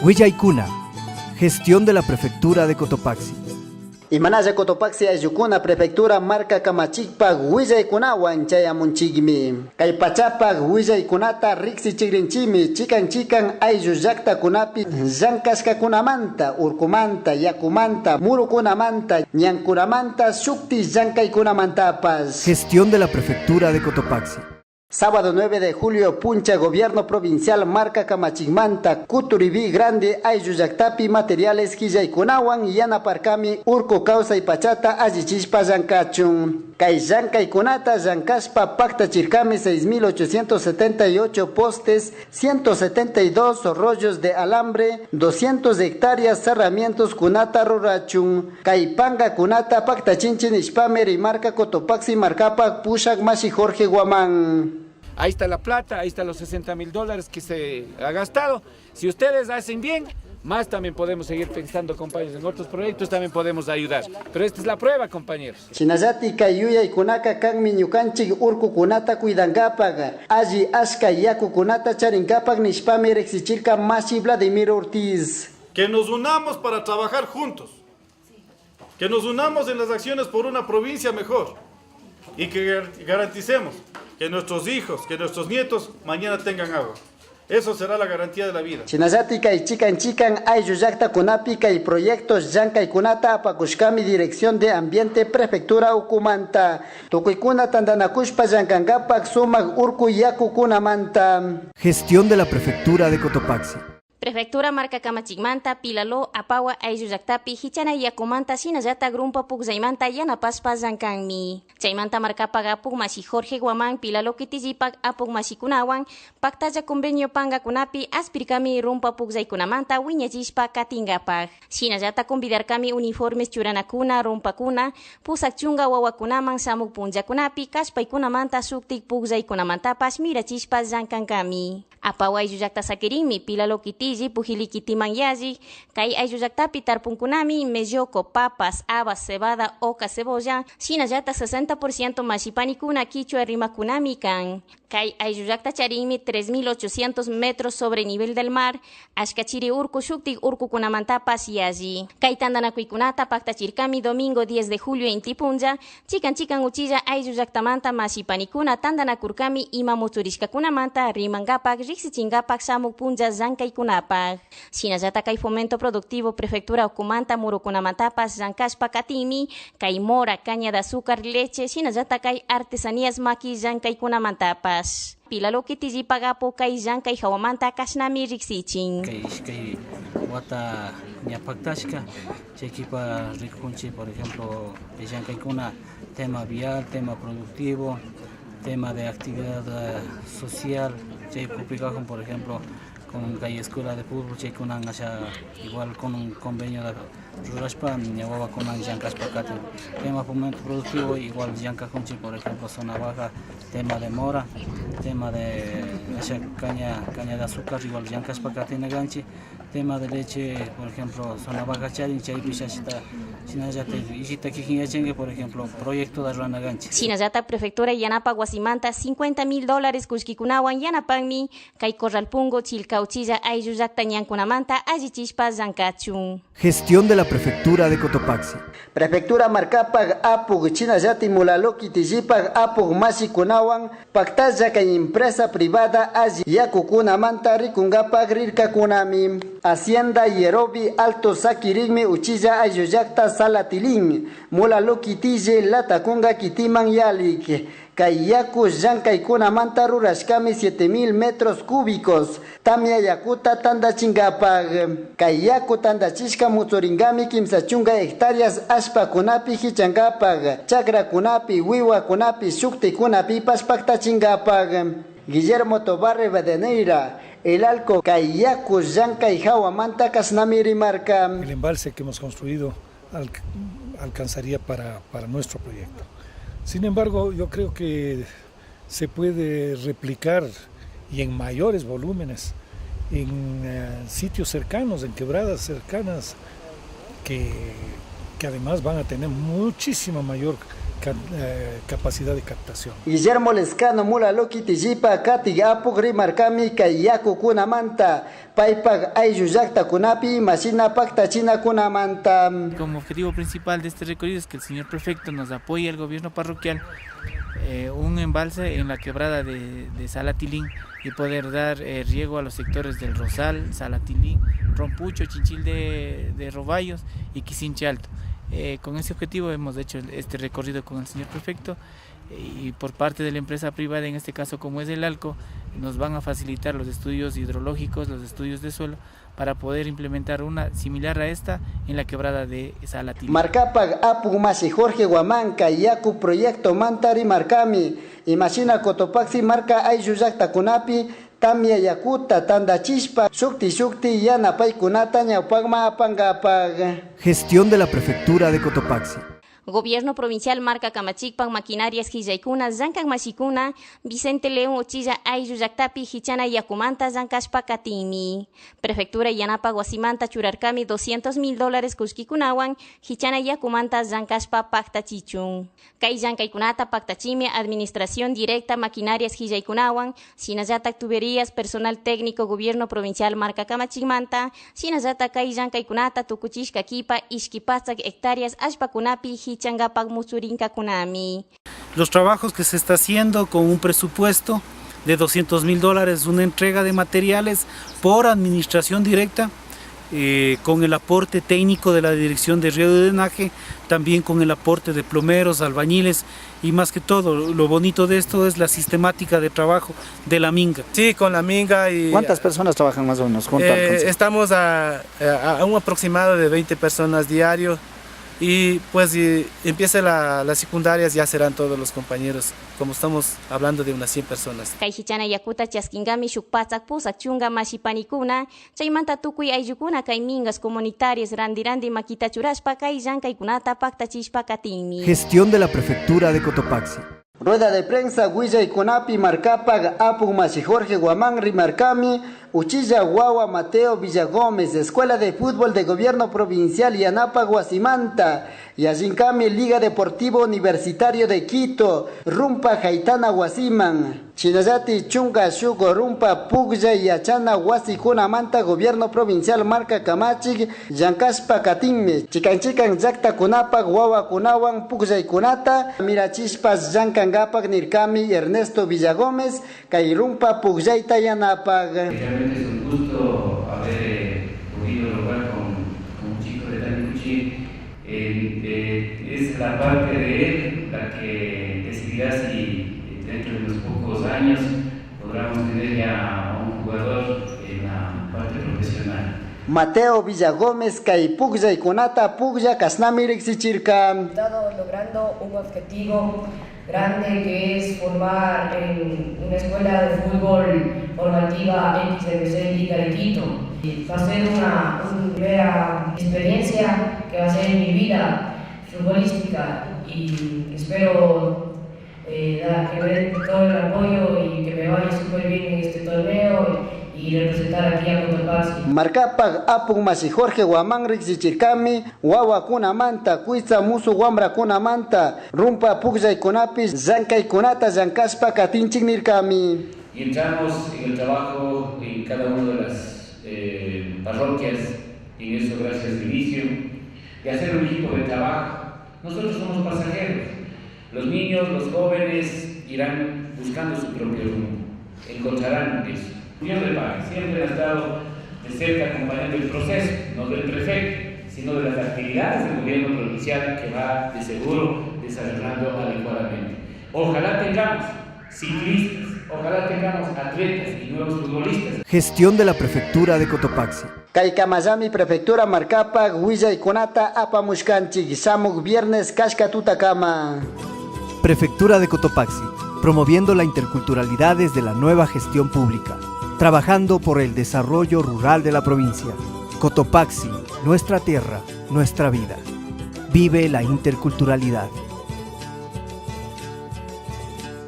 Huillaykuna, gestión de la Prefectura de Cotopaxi. Imanalla Cotopaxi Ayukuna Prefectura marca Kamachikpa Huillaykunawan chayamunchikmi. Kay pachapak Huillaykunata riksi chikrinchimi chikan ayllu llaqtakunapi llankashkakunamanta, urkumanta, yakumanta, murukunamanta, ñankunamanta, shukti llankaykunamantapas. Gestión de la Prefectura de Cotopaxi. Sábado 9 de julio, Puncha, Gobierno Provincial, marca Kamachikmanta, Kuturibi Grande, Ayuyaktapi, materiales Quillaykunawan, Yanaparkami, Urco Causa y Pachata, Allichishpa, Yankachun. Kay Yankaykunata, Yankashpa, Pacta Chirkami, 6.878 postes, 172 rollos de alambre, 200 hectáreas, cerramientos Kunata, Rurachun. Kay Panga Kunata, Pacta Chinchin, Ishpamer y marca Cotopaxi, Marcapa, Pushak, Mashi, Jorge Guamán. Ahí está la plata, ahí están los $60.000 que se ha gastado. Si ustedes hacen bien, más también podemos seguir pensando, compañeros. En otros proyectos también podemos ayudar. Pero esta es la prueba, compañeros. Chinayati kayuya y kunaka kan miñukanchik urku kunata cuidangapaga. Allí ashka yaku kunata charingapak nishpame rexichirka Mashi Vladimir Ortiz. Que nos unamos para trabajar juntos. Que nos unamos en las acciones por una provincia mejor. Y que garanticemos que nuestros hijos, que nuestros nietos mañana tengan agua. Eso será la garantía de la vida. Chinayati kay chikan ayuyakta kunapi kay proyectos llankay kunata apakushkami Dirección de Ambiente Prefectura Ucumanta. Tukuykuna tandanakushpa llankangapak sumak urku yaku kunamanta. Gestión de la Prefectura de Cotopaxi. Prefectura marca Kamachikmanta, Pilalo, Apawa, Ayuyaktapi, Hichana Yakumanta, Sinayata, Grumpa, Pugzaimanta, Yanapaspa, Zankanmi. Chaimanta marcapaga Pugmasi Jorge Guamán, Pilalo Kitizipak, Apugmasi Kunawan, Pactaya Convenio Panga Kunapi, Aspirkami, Rumpa Pugzaikunamanta, Wiñajispa, Katingapag. Sinayata convidarkami uniformes Churanakuna, Rumpakuna, Pusakchunga, Wawakunaman, Samuk Punja Kunapi, Kaspaikunamanta, Suktik Pugzaikunamanta, Mirachispa, Zankankami. Apawa Ayuyakta Sakirimi, Pilalo Kitiji, Pujilikitiman Yaji, Kai Ayuyaktapi Tarpunkunami, Meyoko, papas, habas, cebada, oca, cebolla, Sinayata 60% Mashipanikuna, Quichua, Rimakunami kan. Kai Ayuyakta Charimi, 3.800 metros sobre nivel del mar, Ashkachiri Urku Shuktik Urku Kunamantapas Yaji. Kai Tandanakuikunata, Pacta Chirkami, domingo 10 de julio en Tipunja, Chikan Uchilla, Ayuyaktamanta, Mashipanikuna, Tandanakurkami, Imamuturishka Kunamanta, Rimangapak, Rixichingapak, Samuk Punja, Zankaykunapak. Sinayata Kai Fomento Productivo, Prefectura Ucumanta, Murukunamantapas, Zankashpa Katimi, Kai Mora, Caña de Azúcar, Leche, Sinayata Kai Artesanías Maki, Zankaykunamantapas. Pilalo Kitiji Pagapo, Kai Zankay Hawamanta, Kashnami Rixichin. Kai Wata Ñapaktashka, Chequipa Rikunchi, por ejemplo, Zankaycuna, tema vial, tema productivo, tema de actividad social, por ejemplo, con la escuela de fútbol, igual con un convenio de Rurashpa, Ñahuava con Yankashpacate. Tema fomento productivo, igual Yankakunchi, por ejemplo, zona baja, tema de mora, tema de caña de azúcar, igual Yankashpacate Naganchi, tema de leche, por ejemplo, zona baja Charin, Chaipishashita, Sinayata, Ishita Kijinachengue, por ejemplo, proyecto de Ranaganchi. Sinayata, Prefectura Yanapa, Guasimanta, $50.000, Kushkikunawan, Yanapangmi, Kai Corralpungo, Chilcauchilla, Ayuyakta, Ñankunamanta, Ayichishpa, Zankachun. Gestión de la Prefectura de Cotopaxi. Prefectura Marcapag, Apug, Chinayati, Mulaloki, Tijipag, Apug, Mashi Kunawan, Pactaya, Kay empresa privada, Ayi, Yakukunamanta, Rikungapag, Rirka Kunami. Hacienda Yerobi, Alto Sakirigmi, Uchilla, Ayuyakta, Salatilin, Mulaloki, Tije, Latakunga, Kitiman, Yalik. Kayaku Llankaykunamanta rurashkami 7.000 metros cúbicos. Tamia Yakuta Tandachingapag. Kayaku Tandachishka Mutsuringami Kimsachunga hectáreas Ashpakunapi Hichangapag. Chakrakunapi, Wiwakunapi, Shukti-kunapi Paspactachingapag. Guillermo Tobar Rivadeneira, el Alco Kayaku Llankay Hawamanta Kasnamiri Marca. El embalse que hemos construido alcanzaría para nuestro proyecto. Sin embargo, yo creo que se puede replicar y en mayores volúmenes en sitios cercanos, en quebradas cercanas, que además van a tener muchísima mayor capacidad de captación. Guillermo Lescano mula loki tijipa katiga apuk rimarkami kay yaku kunamanta paypag ayllu llaqta kunapi mashina paktachina kunamanta. Como objetivo principal de este recorrido es que el señor prefecto nos apoye al gobierno parroquial un embalse en la quebrada de Salatilín y poder dar riego a los sectores del Rosal, Salatilín, Rompucho, Chinchil de Roballos y Quisinche Alto. Con ese objetivo hemos hecho este recorrido con el señor prefecto y por parte de la empresa privada, en este caso como es el ALCO, nos van a facilitar los estudios hidrológicos, los estudios de suelo, para poder implementar una similar a esta en la quebrada de Salatilín. Marcapag apug masi Jorge Huamanca yaku proyecto mantari marcami imagina Cotopaxi marca ayllu llaqta kunapi tamia yakuta tandachispa shukti yana paykunata ñawpagma apangapag. Gestión de la Prefectura de Cotopaxi. Gobierno provincial marca Camachikpan maquinarias hijaykuna zankan masikuna Vicente León Ochilla ayllu llaqtapi hichana yakumanta zankashpa katinmi. Prefectura yanapa Guasimanta churarkami $200,000 kushkikunawan hichana yakumanta zankashpa paktachichun. Kay zankaykunata paktachimi administración directa maquinarias hijaykunawan sinallatak tuberías personal técnico gobierno provincial marca Camachikmanta sinallatak kay zankaykunata tukuchishka kipa ishkipachak hectáreas ashpakunapi Los trabajos que se está haciendo con un presupuesto de $200,000, una entrega de materiales por administración directa, con el aporte técnico de la Dirección de Riego y Drenaje, también con el aporte de plomeros, albañiles y más que todo, lo bonito de esto es la sistemática de trabajo de la Minga. Sí, con la Minga. Y ¿cuántas personas trabajan más o menos junto al consejo? Estamos a un aproximado de 20 personas diario. Y pues empieza las secundarias, ya serán todos los compañeros, como estamos hablando de unas 100 personas. Kay hichana yakuta chaskingami shukpachak pusak chunga mashipanikuna, chaymanta tukuy ayllukuna kay mingas comunitarias randirandi makita churashpa kay llankaykunata paktachishpa katinmi. Gestión de la Prefectura de Cotopaxi. Rueda de prensa Huillay-Kunapi marcapag apug masi Jorge Guamán rimarcami Uchilla Guagua Mateo Villagómez, Escuela de Fútbol de Gobierno Provincial Yanapa Guasimanta, Yajincami Liga Deportivo Universitario de Quito, Rumpa Jaitana Guasiman, Chinayati Chunga Shugo Rumpa Pugya Yachana Guasikunamanta, Gobierno Provincial Marca Camachig, Yankaspa Katinme, Chicanchican Yakta Kunapa, Guagua Kunawan Pugyay Kunata, Mirachispas Yankangapag Nirkami Ernesto Villagómez, Kairumpa Pugyaita Yanapag. Es un gusto haber podido lograr con un chico de Tanicuchi. Es la parte de él la que decidirá si dentro de unos pocos años podamos tener ya a un jugador en la parte profesional. Mateo Villagómez, Kay Pugya y Kunata Pugya Kasnamirik Sichirka. Estado logrando un objetivo grande que es formar en una escuela de fútbol formativa XMC Liga de Quito. Va a ser una primera experiencia que va a ser en mi vida futbolística y espero que me den todo el apoyo y que me vaya súper bien en este torneo y representar aquí a Cotopaxi. Marcapag apug masi Jorge Guamán Rixichirkami, Wawa Kunamanta, Cuiza Musu Wambra Kunamanta, Rumpa Pugya y Kunapis, Zankay Kunata, Zankaspa Katinchik Nirkami. Y entramos en el trabajo en cada una de las parroquias, y en eso gracias al inicio, de hacer un equipo de trabajo. Nosotros somos pasajeros. Los niños, los jóvenes irán buscando su propio rumbo, encontrarán eso. Dios le pague, siempre ha estado de cerca acompañando el proceso, no del prefecto, sino de las actividades del gobierno provincial que va de seguro desarrollando adecuadamente. Ojalá tengamos ciclistas, ojalá tengamos atletas y nuevos futbolistas. Gestión de la Prefectura de Cotopaxi. Kaikamazami Prefectura Marcapag, Huilla y Kunata, Apamushkanchik, Samuk Viernes, Kashka Tutakama. Prefectura de Cotopaxi, promoviendo la interculturalidad desde la nueva gestión pública, trabajando por el desarrollo rural de la provincia. Cotopaxi, nuestra tierra, nuestra vida. Vive la interculturalidad.